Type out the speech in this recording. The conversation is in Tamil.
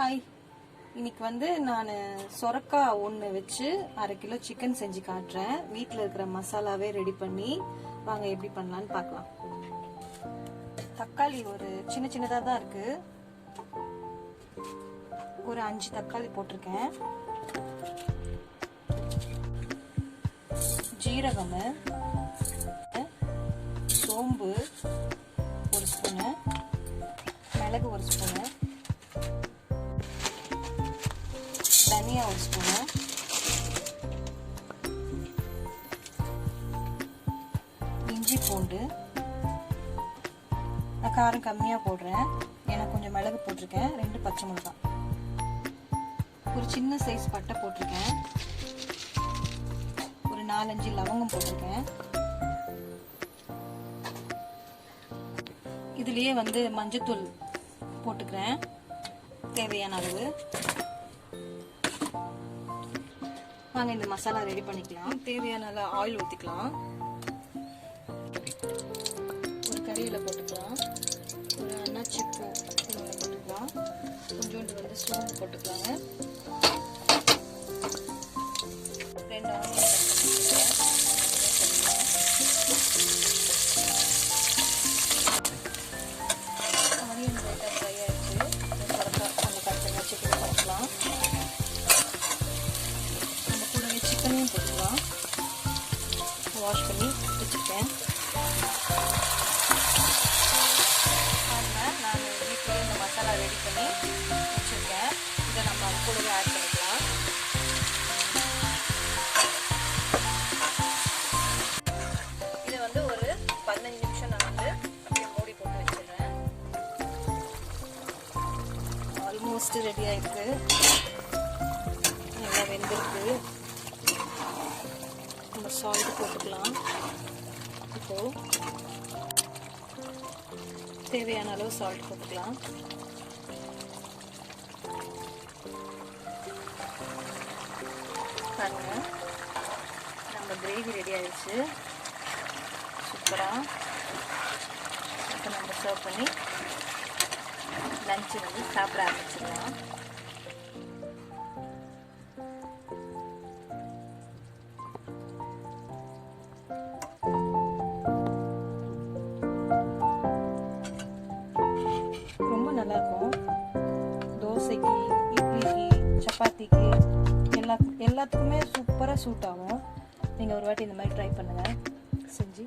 ஹாய், இன்னைக்கு வந்து நான் சொரக்காய் ஒன்று வச்சு 1/2 கிலோ சிக்கன் செஞ்சு காட்டுறேன். வீட்டில் இருக்கிற மசாலாவே ரெடி பண்ணி வாங்க எப்படி பண்ணலான்னு பார்க்கலாம். தக்காளி ஒரு சின்னதாக தான் இருக்கு. ஒரு 5 தக்காளி போட்டிருக்கேன். ஜீரகம், சோம்பு 1 ஸ்பூனு, மிளகு 1 ஸ்பூனு, தனியா 1 ஸ்பூனு, இஞ்சி பூண்டு. நான் காரம் கம்மியாக போடுறேன், ஏன்னா கொஞ்சம் மிளகு போட்டிருக்கேன். 2 பச்சை மிளகாய், ஒரு சின்ன சைஸ் பட்டை போட்டிருக்கேன், ஒரு 4-5 லவங்கம் போட்டிருக்கேன். இதுலயே வந்து மஞ்சத்தூள் போட்டுக்கிறேன் தேவையான அளவு. வாங்க இந்த மசாலா ரெடி பண்ணிக்கலாம். தேவையான அளவு ஆயில் ஊற்றிக்கலாம். ஒரு கறியில் போட்டுக்கலாம். ஒரு அன்னாச்சி பூ போட்டுக்கலாம். கொஞ்சோண்டு வந்து சோம்பு போட்டுக்கலாங்க. 2 ஆனியன் லைட்டாக ஃப்ரை ஆகிடுச்சு. அந்த கட்டை சிக்கன் போட்டுக்கலாம். நம்ம கூடவே சிக்கனையும் போட்டுக்கலாம். வாஷ் பண்ணி வச்சுருக்கேன். நான் வீட்டிலே இந்த மசாலா ரெடி பண்ணி வச்சுருக்கேன். இதை நம்ம அது கூடவே ஆட் பண்ணிக்கலாம். இதை வந்து ஒரு 15 நிமிஷம் நான் வந்து அப்படியே மூடி போட்டு வச்சிடுறேன். ஆல்மோஸ்ட் ரெடி ஆயிருக்கு. நல்லா வெந்திருக்கு. நம்ம சால்ட் போட்டுக்கலாம். இப்போ தேவையான அளவு சால்ட் போட்டுக்கலாம். பாருங்க, நம்ம கிரேவி ரெடி ஆயிடுச்சு. சூப்பராக. இப்போ நம்ம சர்வ் பண்ணி லஞ்சு வந்து சாப்பிட ஆரம்பிச்சிடலாம். ரொம்ப நல்லாயிருக்கும். தோசைக்கு, இட்லிக்கு, சப்பாத்திக்கு எல்லாத்துக்குமே சூப்பராக சூட் ஆகும். நீங்கள் ஒரு வாட்டி இந்த மாதிரி ட்ரை பண்ணுங்கள் செஞ்சு.